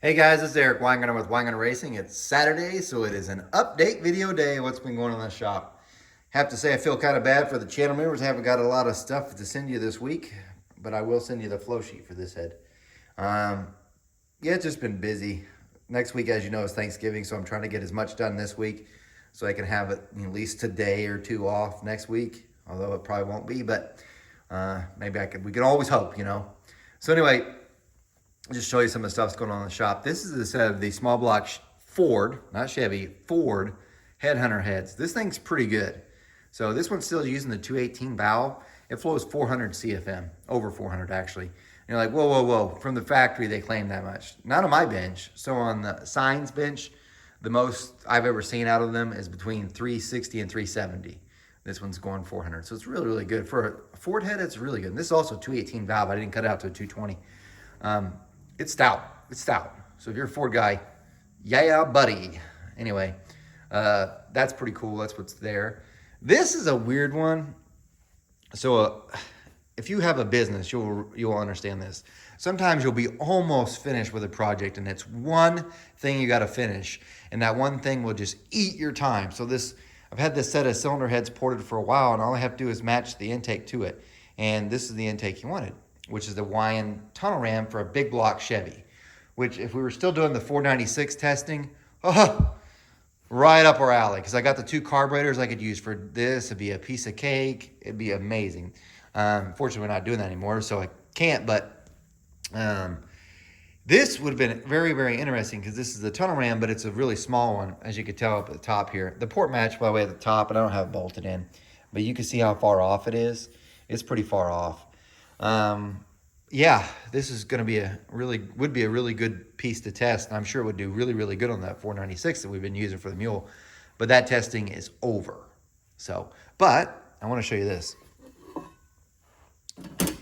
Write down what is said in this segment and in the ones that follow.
Hey guys, it's Eric Weingarten with Weingarten Racing. It's Saturday, so it is an update video day. What's been going on in the shop? Have to say, I feel kind of bad for the channel members. I haven't got a lot of stuff to send you this week, but I will send you the flow sheet for this head. Um, yeah, it's just been busy. Next week, as you know, is Thanksgiving, so I'm trying to get as much done this week so I can have it at least a day or two off next week. Although it probably won't be, but maybe I could. We can always hope. So anyway, I'll just show you some of the stuff that's going on in the shop. This is a set of the small block Ford, not Chevy, Ford Headhunter heads. This thing's pretty good. So this one's still using the 218 valve. It flows 400 CFM, over 400 actually. And you're like, whoa, whoa, whoa. From the factory, they claim that much. Not on my bench. So on the Signs bench, the most I've ever seen out of them is between 360 and 370. This one's going 400. So it's really, really good. For a Ford head, it's really good. And this is also 218 valve. I didn't cut it out to a 220. It's stout. It's stout. So if you're a Ford guy, yeah, buddy. Anyway, that's pretty cool. That's what's there. This is a weird one. So if you have a business, you'll understand this. Sometimes you'll be almost finished with a project, and it's one thing you got to finish, and that one thing will just eat your time. So I've had this set of cylinder heads ported for a while, and all I have to do is match the intake to it. And this is the intake he wanted, which is the Wyand tunnel ram for a big block Chevy, which if we were still doing the 496 testing, right up our alley, because I got the two carburetors I could use for this. It'd be a piece of cake. It'd be amazing. Fortunately, we're not doing that anymore, so I can't, but this would have been very, very interesting because this is the tunnel ram, but it's a really small one, as you could tell up at the top here. The port match, by the way, at the top, and I don't have it bolted in, but you can see how far off it is. It's pretty far off. Yeah, this is going to be would be a really good piece to test. And I'm sure it would do really, really good on that 496 that we've been using for the mule. But that testing is over. So, but I want to show you this. The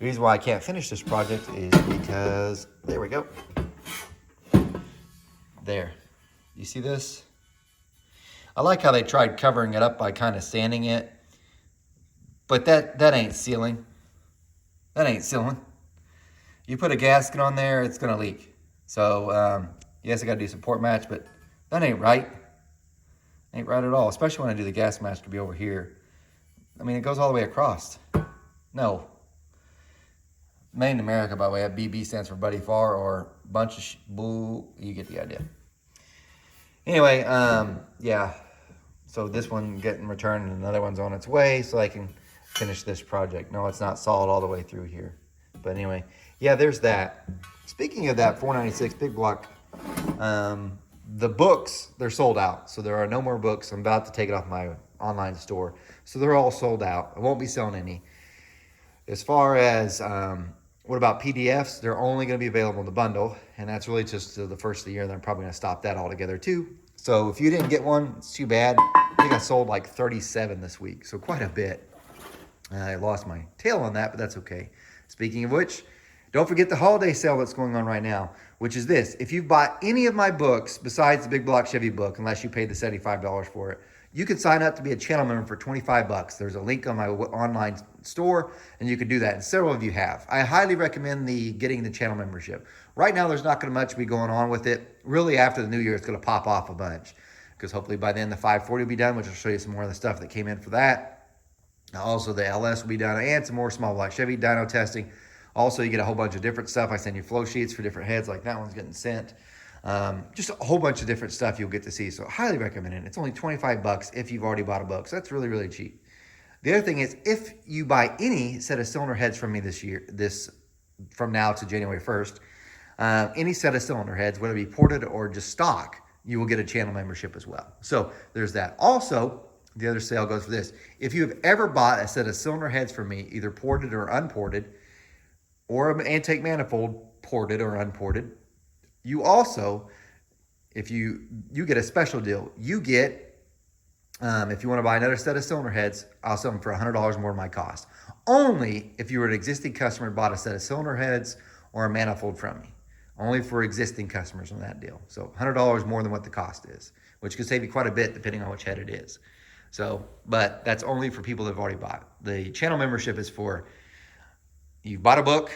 reason why I can't finish this project is because, there we go. There. You see this? I like how they tried covering it up by kind of sanding it. But that ain't sealing. That ain't sealing. You put a gasket on there, it's going to leak. So, yes, I got to do some port match, but that ain't right. Ain't right at all, especially when I do the gas match to be over here. I mean, it goes all the way across. No. Made in America, by the way. BB stands for Buddy Farr or bunch of boo. You get the idea. Anyway, yeah. So this one getting returned and another one's on its way so I can finish this project. No, it's not solid all the way through here. But anyway, yeah, there's that. Speaking of that 496 big block, the books, they're sold out. So there are no more books. I'm about to take it off my online store. So they're all sold out. I won't be selling any. As far as what about PDFs, they're only going to be available in the bundle. And that's really just the first of the year. And I'm probably going to stop that altogether too. So if you didn't get one, it's too bad. I think I sold like 37 this week. So quite a bit. I lost my tail on that, but that's okay. Speaking of which, don't forget the holiday sale that's going on right now, which is this. If you bought any of my books besides the Big Block Chevy book, unless you paid the $75 for it, you can sign up to be a channel member for 25 bucks. There's a link on my online store, and you can do that, and several of you have. I highly recommend getting the channel membership. Right now, there's not going to much be going on with it. Really, after the new year, it's going to pop off a bunch, because hopefully by then the 540 will be done, which will show you some more of the stuff that came in for that. Also, the LS will be done, and some more small block Chevy dyno testing. Also, you get a whole bunch of different stuff. I send you flow sheets for different heads, like that one's getting sent. Just a whole bunch of different stuff you'll get to see. So I highly recommend it. It's only 25 bucks if you've already bought a book. So that's really, really cheap. The other thing is, if you buy any set of cylinder heads from me from now to January 1st, any set of cylinder heads, whether it be ported or just stock, you will get a channel membership as well. So there's that. Also, the other sale goes for this. If you have ever bought a set of cylinder heads from me, either ported or unported, or an intake manifold ported or unported, you also, if you get a special deal. You get, if you want to buy another set of cylinder heads, I'll sell them for $100 more than my cost. Only if you were an existing customer and bought a set of cylinder heads or a manifold from me. Only for existing customers on that deal. So $100 more than what the cost is, which could save you quite a bit depending on which head it is. So, but that's only for people that have already bought. The channel membership is for, you bought a book,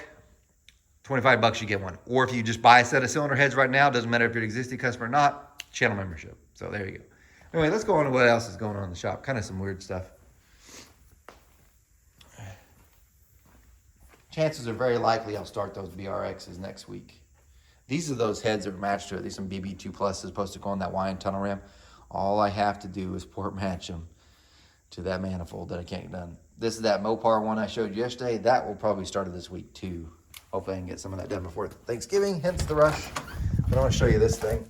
$25 you get one. Or if you just buy a set of cylinder heads right now, doesn't matter if you're an existing customer or not, channel membership. So there you go. Anyway, let's go on to what else is going on in the shop. Kind of some weird stuff. Chances are very likely I'll start those BRXs next week. These are those heads that are matched to it. These are some BB2 Plus supposed to go on that Wion tunnel ram. All I have to do is port match them to that manifold that I can't get done. This is that Mopar one I showed you yesterday. That will probably start this week too. Hopefully I can get some of that done before Thanksgiving, hence the rush. But I want to show you this thing.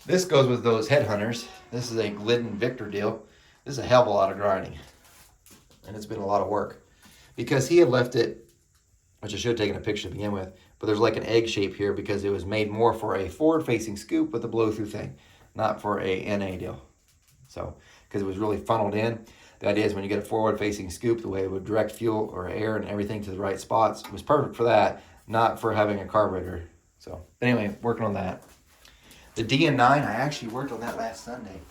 This goes with those headhunters. This is a Glidden Victor deal. This is a hell of a lot of grinding. And it's been a lot of work. Because he had left it, which I should have taken a picture to begin with, but there's like an egg shape here because it was made more for a forward-facing scoop with a blow-through thing, not for a NA deal. So, because it was really funneled in. The idea is when you get a forward-facing scoop, the way it would direct fuel or air and everything to the right spots, it was perfect for that, not for having a carburetor. So, anyway, working on that. The DN9, I actually worked on that last Sunday,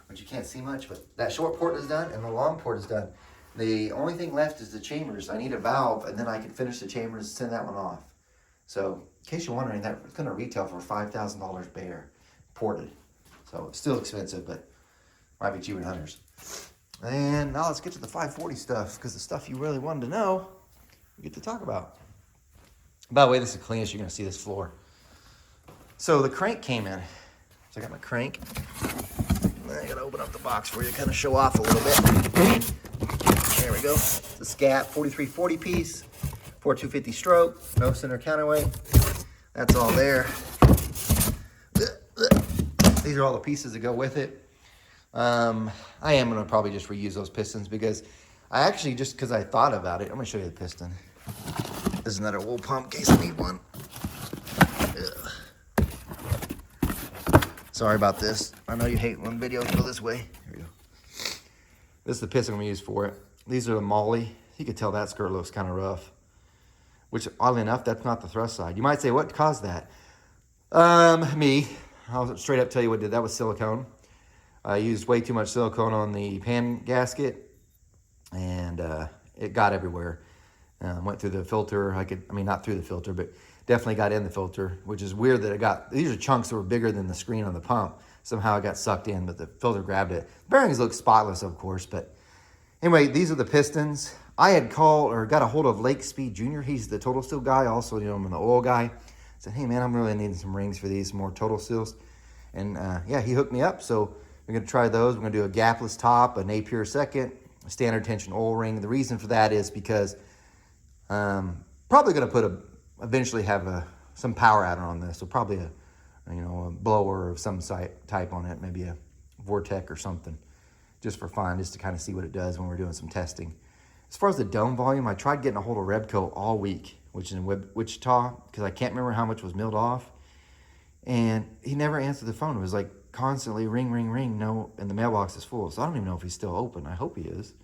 which you can't see much, but that short port is done and the long port is done. The only thing left is the chambers. I need a valve, and then I can finish the chambers and send that one off. So, in case you're wondering, that's going to retail for $5,000 bare, ported. So, it's still expensive, but might be cheaper than Hunters. And now let's get to the 540 stuff, because the stuff you really wanted to know, we get to talk about. By the way, this is the cleanest you're going to see this floor. So, the crank came in. So, I got my crank. I got to open up the box for you, kind of show off a little bit. There we go. It's a Scat 4340 piece, 4250 stroke, no center counterweight. That's all there. These are all the pieces that go with it. I am going to probably just reuse those pistons because I actually, just because I thought about it, I'm going to show you the piston. This is another wool pump in case I need one. Sorry about this. I know you hate when videos go this way. Here we go. This is the piston I'm going to use for it. These are the Molly. You can tell that skirt looks kind of rough. Which, oddly enough, that's not the thrust side. You might say, what caused that? Me. I'll straight up tell you what did. That was silicone. I used way too much silicone on the pan gasket. And it got everywhere. Went through the filter. Not through the filter, but definitely got in the filter. Which is weird that it got, these are chunks that were bigger than the screen on the pump. Somehow it got sucked in, but the filter grabbed it. The bearings look spotless, of course, but anyway, these are the pistons. I had got a hold of Lake Speed Jr. He's the Total Seal guy, also, I'm the oil guy. I said, hey man, I'm really needing some rings for these, more Total Seals. And yeah, he hooked me up, so we're gonna try those. We're gonna do a gapless top, a Napier second, a standard tension oil ring. The reason for that is because probably gonna eventually have some power adder on this, so probably a blower of some type on it, maybe a Vortec or something, just for fun, just to kind of see what it does when we're doing some testing. As far as the dome volume, I tried getting a hold of Rebco all week, which is in Wichita, because I can't remember how much was milled off, and he never answered the phone. It was like constantly ring, ring, ring, no, and the mailbox is full, so I don't even know if he's still open. I hope he is.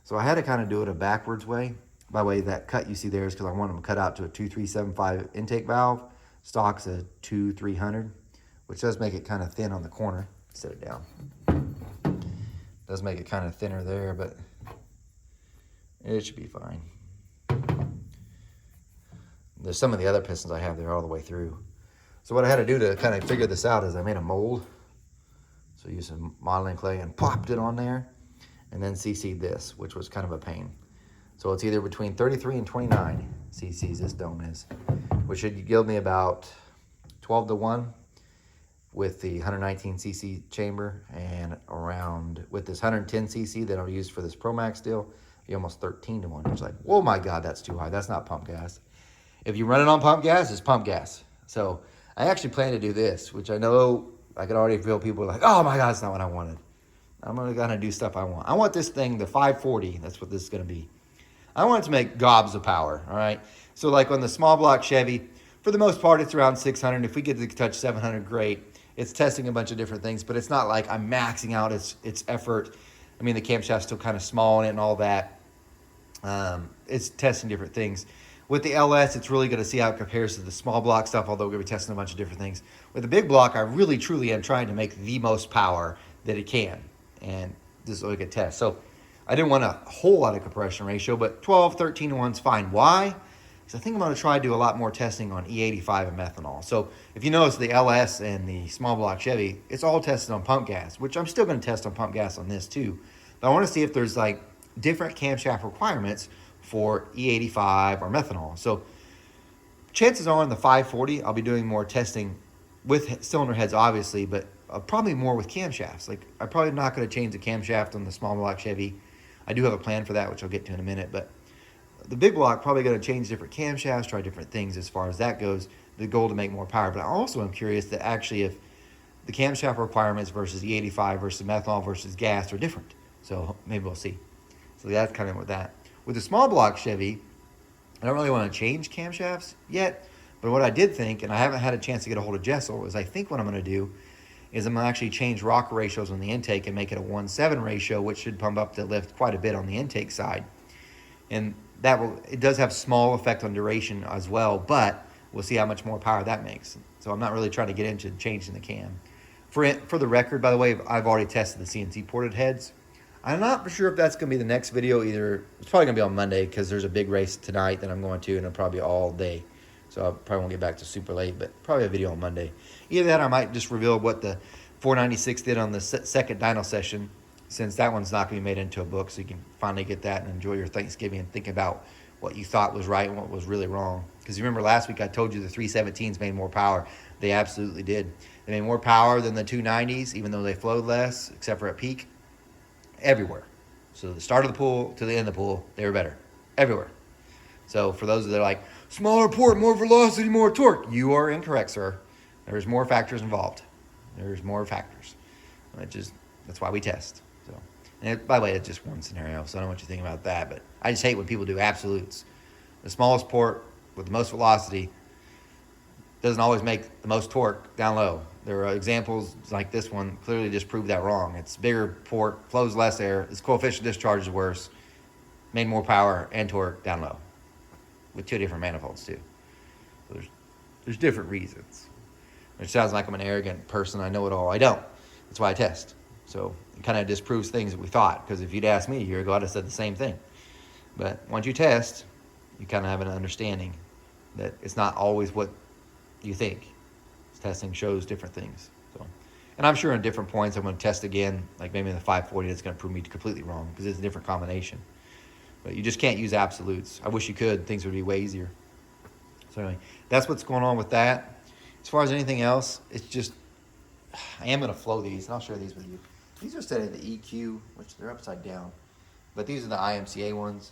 So I had to kind of do it a backwards way. By the way, that cut you see there is because I want them cut out to a 2375 intake valve. Stock's a 2300, which does make it kind of thin on the corner. Set it down. Does make it kind of thinner there, but it should be fine. There's some of the other pistons I have there all the way through. So what I had to do to kind of figure this out is I made a mold. So I used some modeling clay and popped it on there, and then CC'd this, which was kind of a pain. So it's either between 33 and 29 cc's this dome is, which should yield me about 12 to 1 with the 119 cc chamber, and around with this 110 cc that I'll use for this ProMax deal, be almost 13 to 1. It's like, oh my God, that's too high. That's not pump gas. If you run it on pump gas, it's pump gas. So I actually plan to do this, which I know I can already feel people are like, oh my God, that's not what I wanted. I'm gonna do stuff I want. I want this thing, the 540, that's what this is gonna be. I want it to make gobs of power, all right? So like on the small block Chevy, for the most part, it's around 600. If we get to touch 700, great. It's testing a bunch of different things, but it's not like I'm maxing out its effort. I mean, the camshaft's still kind of small in it and all that. It's testing different things. With the LS, it's really going to see how it compares to the small block stuff, although we're going to be testing a bunch of different things. With the big block, I really, truly am trying to make the most power that it can, and this is what we could test. So I didn't want a whole lot of compression ratio, but 12, 13 to 1 is fine. Why? because I think I'm going to try to do a lot more testing on E85 and methanol. So if you notice the LS and the small block Chevy, it's all tested on pump gas, which I'm still going to test on pump gas on this too. But I want to see if there's like different camshaft requirements for E85 or methanol. So chances are in the 540, I'll be doing more testing with cylinder heads, obviously, but probably more with camshafts. Like, I'm probably not going to change the camshaft on the small block Chevy. I do have a plan for that, which I'll get to in a minute, but the big block probably going to change different camshafts, try different things as far as that goes. The goal to make more power, but I also am curious that actually if the camshaft requirements versus E85 versus methanol versus gas are different. So maybe we'll see. So that's kind of with that. With the small block Chevy, I don't really want to change camshafts yet, but what I did think, and I haven't had a chance to get a hold of Jessel, is I think what I'm going to do is I'm going to actually change rocker ratios on the intake and make it a 1:7 ratio, which should pump up the lift quite a bit on the intake side. And that will, it does have small effect on duration as well, but we'll see how much more power that makes. So I'm not really trying to get into changing the cam. For the record, by the way, I've already tested the CNC ported heads. I'm not for sure if that's going to be the next video either. It's probably going to be on Monday because there's a big race tonight that I'm going to, and it'll probably be all day. So I probably won't get back to super late, but probably a video on Monday. Either that or I might just reveal what the 496 did on the second dyno session, since that one's not going to be made into a book, so you can finally get that and enjoy your Thanksgiving and think about what you thought was right and what was really wrong. Because you remember last week I told you the 317s made more power. They absolutely did. They made more power than the 290s, even though they flowed less, except for at peak. Everywhere. So the start of the pool to the end of the pool, they were better. Everywhere. So for those that are like, smaller port, more velocity, more torque, you are incorrect, sir. There's more factors involved. There's more factors. That's why we test. So, and by the way, it's just one scenario, so I don't know what you think about that, but I just hate when people do absolutes. The smallest port with the most velocity doesn't always make the most torque down low. There are examples like this one clearly just prove that wrong. It's bigger port, flows less air, its coefficient discharge is worse, made more power and torque down low with two different manifolds too. So there's different reasons. It sounds like I'm an arrogant person. I know it all. I don't. That's why I test. So it kind of disproves things that we thought, because if you'd asked me a year ago, I'd have said the same thing. But once you test, you kind of have an understanding that it's not always what you think. Testing shows different things. So, and I'm sure in different points I'm going to test again, like maybe in the 540 it's going to prove me completely wrong because it's a different combination. But you just can't use absolutes. I wish you could. Things would be way easier. So anyway, that's what's going on with that. As far as anything else, it's just, I am going to flow these, and I'll share these with you. These are set in the EQ, which they're upside down. But these are the IMCA ones.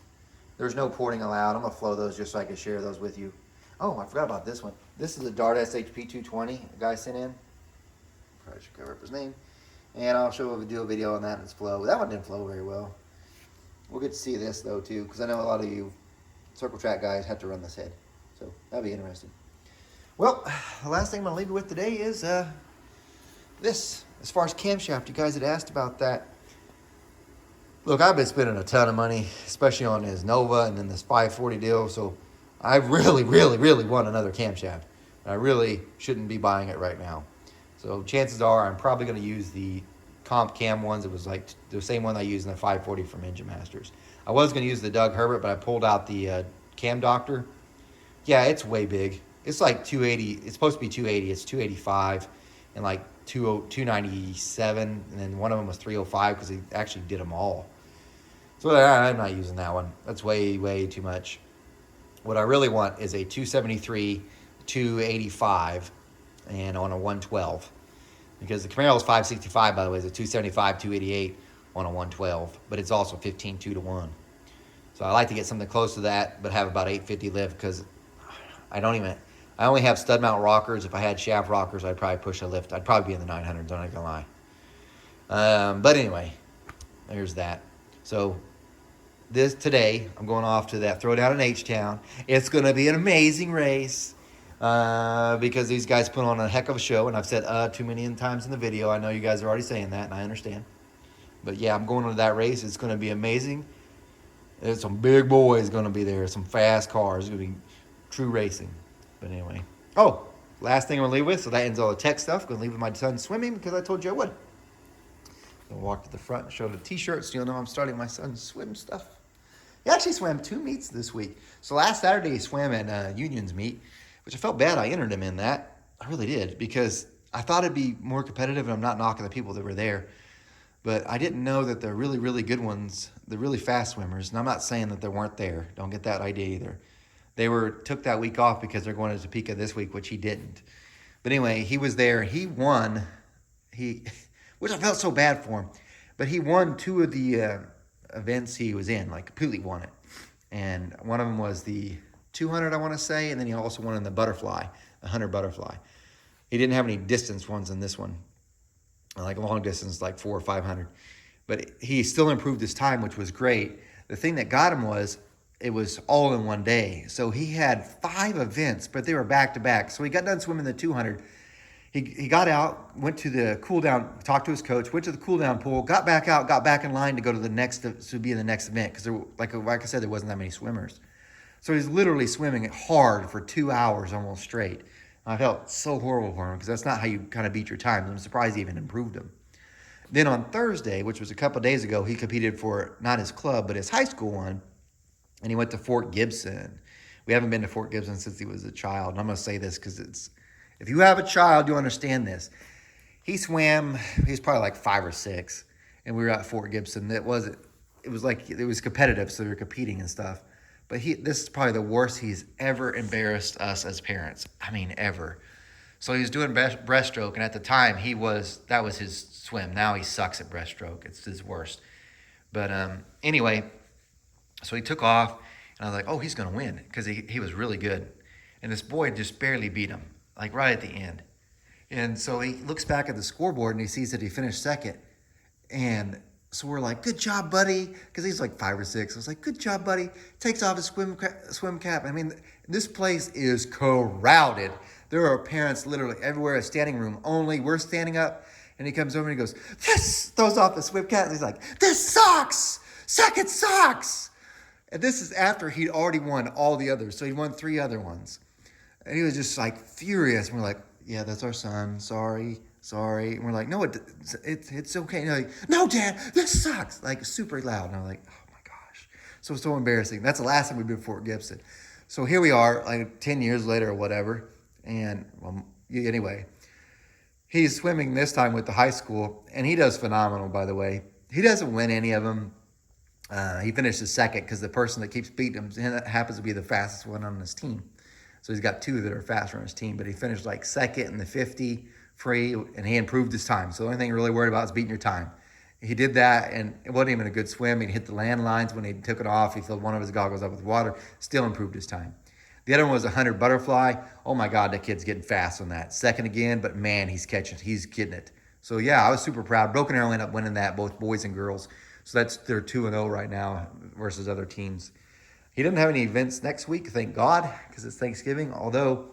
There's no porting allowed. I'm going to flow those just so I can share those with you. Oh, I forgot about this one. This is a Dart SHP 220 a guy sent in. Probably should cover up his name. And I'll do a video on that and its flow. That one didn't flow very well. We'll get to see this, though, too, because I know a lot of you circle track guys have to run this head. So that'll be interesting. Well, the last thing I'm going to leave you with today is this. As far as camshaft, you guys had asked about that. Look, I've been spending a ton of money, especially on this Nova and then this 540 deal, so I really, really, really want another camshaft. I really shouldn't be buying it right now. So chances are I'm probably going to use the Comp Cam ones. It was like the same one I used in the 540 from Engine Masters. I was going to use the Doug Herbert, but I pulled out the Cam Doctor. Yeah, it's way big. It's like 280. It's supposed to be 280. It's 285 and like 297. And then one of them was 305 because he actually did them all. So I'm not using that one. That's way, way too much. What I really want is a 273, 285, and on a 112. Because the Camaro's 565, by the way, is a 275, 288 on a 112. But it's also 15, 2-1. So I like to get something close to that, but have about 850 lift because I only have stud mount rockers. If I had shaft rockers, I'd probably push a lift. I'd probably be in the 900s, I'm not gonna lie. But anyway, there's that. So today, I'm going off to that throwdown in H-Town. It's gonna be an amazing race because these guys put on a heck of a show, and I've said too many times in the video. I know you guys are already saying that, and I understand. But yeah, I'm going to that race. It's gonna be amazing. There's some big boys gonna be there, some fast cars. It's gonna be true racing. But anyway. Oh, last thing I'm going to leave with, so that ends all the tech stuff. Going to leave with my son swimming because I told you I would. Going to walk to the front and show the t-shirt so you'll know I'm starting my son's swim stuff. He actually swam 2 meets this week. So last Saturday he swam at Union's meet, which I felt bad I entered him in that. I really did, because I thought it'd be more competitive, and I'm not knocking the people that were there. But I didn't know that the really, really good ones, the really fast swimmers, and I'm not saying that they weren't there. Don't get that idea either. They took that week off because they're going to Topeka this week, which he didn't. But anyway, he was there. He won. Which I felt so bad for him. But he won 2 of the events he was in, like completely won it. And one of them was the 200, I want to say, and then he also won in the butterfly, the 100 butterfly. He didn't have any distance ones in this one, like long distance, like 400 or 500. But he still improved his time, which was great. The thing that got him was it was all in one day. So he had 5 events, but they were back to back. So he got done swimming the 200. He got out, went to the cool down, talked to his coach, went to the cool down pool, got back out, got back in line to go to the next, to be in the next event, because like I said, there wasn't that many swimmers. So he's literally swimming hard for 2 hours almost straight. I felt so horrible for him, because that's not how you kind of beat your time. I'm surprised he even improved them. Then on Thursday, which was a couple of days ago, he competed for not his club, but his high school one, and he went to Fort Gibson. We haven't been to Fort Gibson since he was a child, and I'm going to say this because if you have a child, you understand this. He swam, he was probably like 5 or 6, and we were at Fort Gibson. It was competitive, so we were competing and stuff. But this is probably the worst he's ever embarrassed us as parents. I mean, ever. So he was doing breaststroke, and at the time, that was his swim. Now he sucks at breaststroke. It's his worst. But anyway, so he took off, and I was like, oh, he's going to win, because he was really good. And this boy just barely beat him, like right at the end. And so he looks back at the scoreboard and he sees that he finished second. And so we're like, good job, buddy. Because he's like 5 or 6. I was like, good job, buddy. Takes off his swim cap. I mean, this place is crowded. There are parents literally everywhere, a standing room only. We're standing up. And he comes over and he goes, this, throws off his swim cap. And he's like, this sucks. Second sucks. And this is after he'd already won all the others. So he won 3 other ones. And he was just like furious. And we're like, yeah, that's our son. Sorry. And we're like, no, it's okay. And like, no, Dad, this sucks. Like super loud. And I'm like, oh my gosh. So embarrassing. That's the last time we've been to Fort Gibson. So here we are, like 10 years later or whatever. And anyway, he's swimming this time with the high school. And he does phenomenal, by the way. He doesn't win any of them. He finishes second because the person that keeps beating him happens to be the fastest one on his team. So he's got 2 that are faster on his team, but he finished like second in the 50 free, and he improved his time. So the only thing you're really worried about is beating your time. He did that, and it wasn't even a good swim. He hit the landlines when he took it off. He filled one of his goggles up with water, still improved his time. The other one was a 100 butterfly. Oh my God, that kid's getting fast on that. Second again, but man, he's getting it. So yeah, I was super proud. Broken Arrow ended up winning that, both boys and girls. So they're 2-0 right now versus other teams. He doesn't have any events next week, thank God, because it's Thanksgiving. Although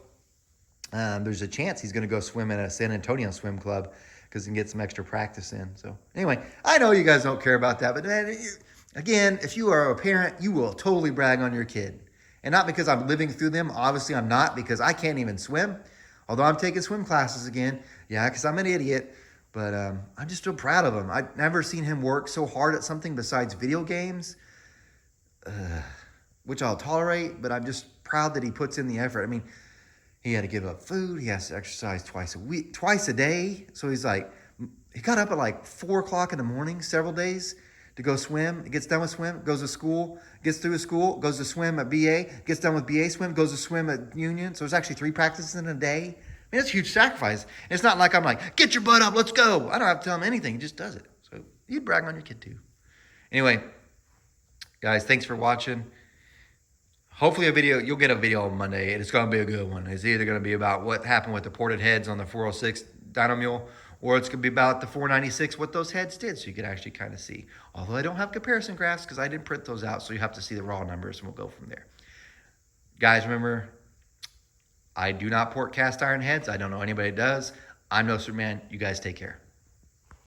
there's a chance he's going to go swim at a San Antonio swim club because he can get some extra practice in. So anyway, I know you guys don't care about that, but again, if you are a parent, you will totally brag on your kid. And not because I'm living through them. Obviously, I'm not, because I can't even swim. Although I'm taking swim classes again. Yeah, because I'm an idiot. But I'm just so proud of him. I've never seen him work so hard at something besides video games, which I'll tolerate, but I'm just proud that he puts in the effort. I mean, he had to give up food. He has to exercise twice a day. So he got up at like 4 o'clock in the morning several days to go swim. He gets done with swim, goes to school, gets through school, goes to swim at BA, gets done with BA swim, goes to swim at Union. So there's actually 3 practices in a day. I mean, it's a huge sacrifice. It's not like I'm like, get your butt up, let's go. I don't have to tell him anything. He just does it. So you'd brag on your kid too. Anyway, guys, thanks for watching. Hopefully you'll get a video on Monday, and it's going to be a good one. It's either going to be about what happened with the ported heads on the 406 Dyno Mule, or it's going to be about the 496, what those heads did, so you can actually kind of see. Although I don't have comparison graphs because I didn't print those out, so you have to see the raw numbers, and we'll go from there. Guys, remember, I do not port cast iron heads. I don't know anybody does. I'm No Superman. You guys take care.